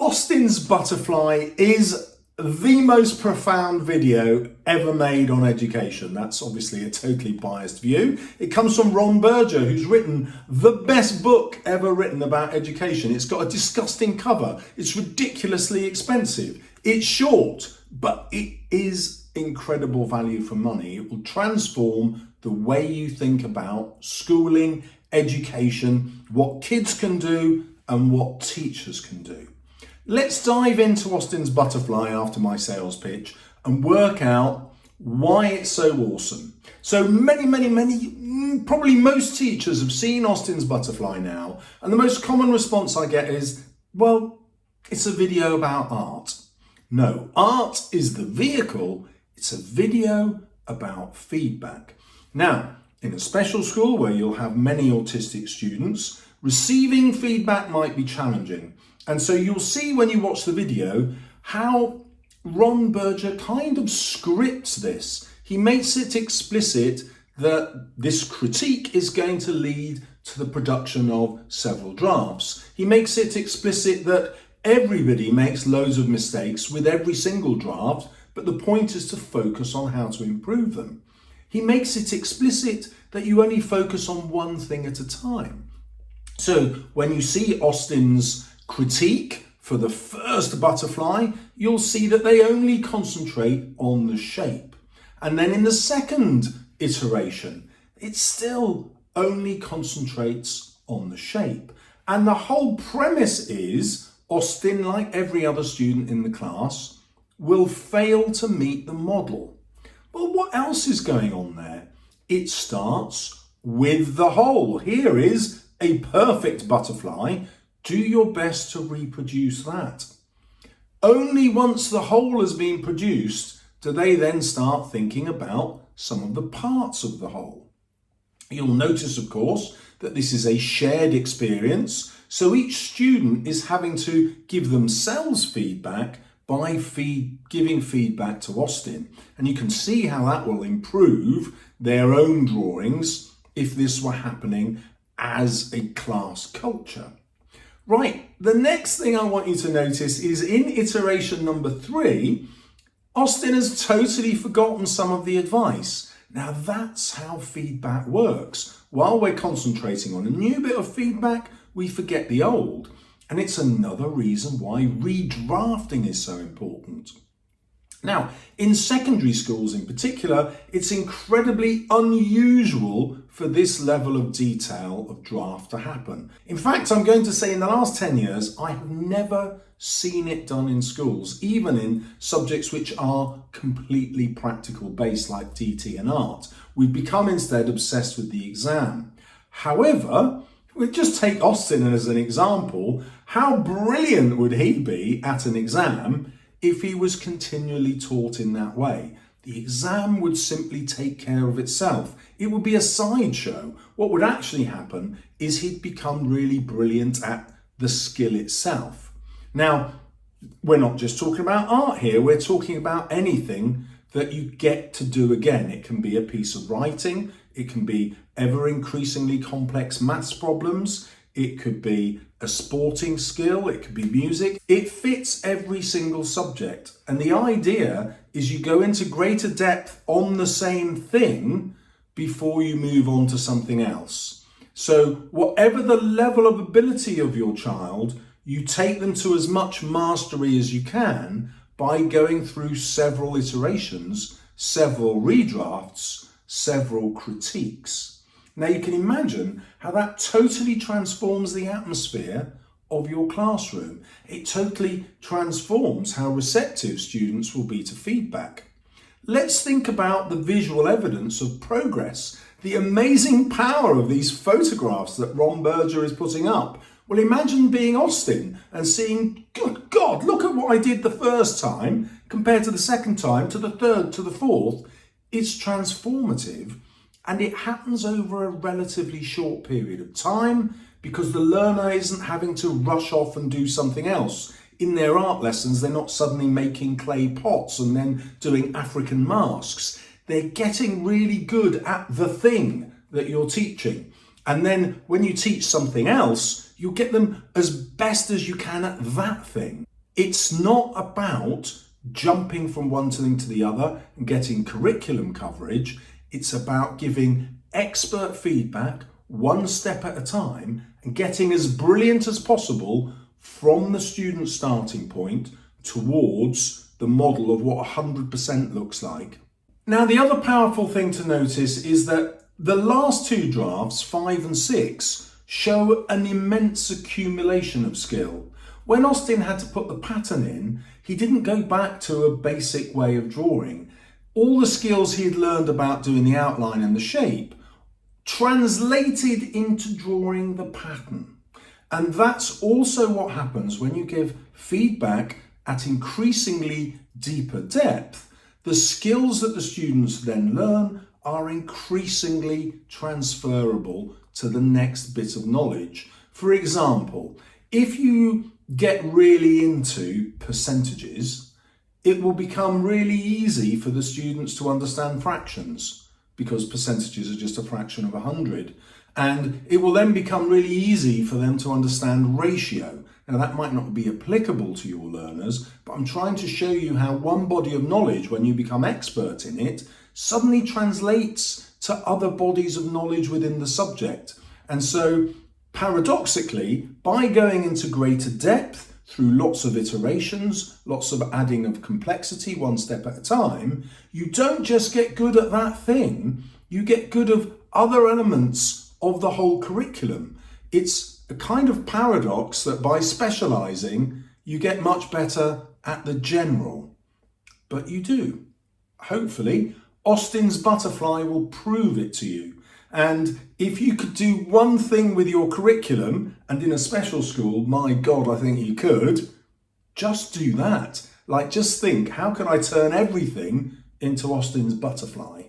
Austin's Butterfly is the most profound video ever made on education. That's obviously a totally biased view. It comes from Ron Berger, who's written the best book ever written about education. It's got a disgusting cover. It's ridiculously expensive. It's short, but it is incredible value for money. It will transform the way you think about schooling, education, what kids can do and what teachers can do. Let's dive into Austin's Butterfly after my sales pitch and work out why it's so awesome. So probably most teachers have seen Austin's Butterfly now, and the most common response I get is, well, it's a video about art. No, art is the vehicle. It's a video about feedback. Now, in a special school where you'll have many autistic students, receiving feedback might be challenging. And so you'll see when you watch the video how Ron Berger kind of scripts this. He makes it explicit that this critique is going to lead to the production of several drafts. He makes it explicit that everybody makes loads of mistakes with every single draft, but the point is to focus on how to improve them. He makes it explicit that you only focus on one thing at a time. So when you see Austin's critique for the first butterfly, you'll see that they only concentrate on the shape. And then in the second iteration, it still only concentrates on the shape. And the whole premise is Austin, like every other student in the class, will fail to meet the model. Well, what else is going on there? It starts with the whole. Here is a perfect butterfly. Do your best to reproduce that. Only once the whole has been produced do they then start thinking about some of the parts of the whole. You'll notice, of course, that this is a shared experience, so each student is having to give themselves feedback by giving feedback to Austin. And you can see how that will improve their own drawings if this were happening as a class culture. Right, the next thing I want you to notice is in iteration number 3, Austin has totally forgotten some of the advice. Now that's how feedback works. While we're concentrating on a new bit of feedback, we forget the old. And it's another reason why redrafting is so important. Now, in secondary schools in particular, it's incredibly unusual for this level of detail of draft to happen. In fact, I'm going to say in the last 10 years, I have never seen it done in schools, even in subjects which are completely practical based like DT and art. We've become instead obsessed with the exam. However, we'll just take Austin as an example. How brilliant would he be at an exam if he was continually taught in that way? The exam would simply take care of itself. It would be a sideshow. What would actually happen is he'd become really brilliant at the skill itself. Now, we're not just talking about art here, we're talking about anything that you get to do again. It can be a piece of writing, it can be ever increasingly complex maths problems, it could be a sporting skill, it could be music. It fits every single subject. And the idea is you go into greater depth on the same thing before you move on to something else. So whatever the level of ability of your child, you take them to as much mastery as you can by going through several iterations, several redrafts, several critiques. Now you can imagine how that totally transforms the atmosphere of your classroom. It totally transforms how receptive students will be to feedback. Let's think about the visual evidence of progress, the amazing power of these photographs that Ron Berger is putting up. Well, imagine being Austin and seeing, good God, look at what I did the first time compared to the second time, to the third, to the fourth. It's transformative. And it happens over a relatively short period of time because the learner isn't having to rush off and do something else. In their art lessons, they're not suddenly making clay pots and then doing African masks. They're getting really good at the thing that you're teaching. And then when you teach something else, you get them as best as you can at that thing. It's not about jumping from one thing to the other and getting curriculum coverage. It's about giving expert feedback one step at a time and getting as brilliant as possible from the student starting point towards the model of what 100% looks like. Now, the other powerful thing to notice is that the last two drafts, 5 and 6, show an immense accumulation of skill. When Austin had to put the pattern in, he didn't go back to a basic way of drawing. All the skills he had learned about doing the outline and the shape translated into drawing the pattern. And that's also what happens when you give feedback at increasingly deeper depth. The skills that the students then learn are increasingly transferable to the next bit of knowledge. For example, if you get really into percentages, it will become really easy for the students to understand fractions because percentages are just a fraction of 100. And it will then become really easy for them to understand ratio. Now, that might not be applicable to your learners, but I'm trying to show you how one body of knowledge, when you become expert in it, suddenly translates to other bodies of knowledge within the subject. And so, paradoxically, by going into greater depth through lots of iterations, lots of adding of complexity one step at a time, you don't just get good at that thing, you get good of other elements of the whole curriculum. It's a kind of paradox that by specialising, you get much better at the general. But you do. Hopefully, Austin's butterfly will prove it to you. And if you could do one thing with your curriculum, and in a special school, my God, I think you could, just do that. Like, just think, how can I turn everything into Austin's butterfly?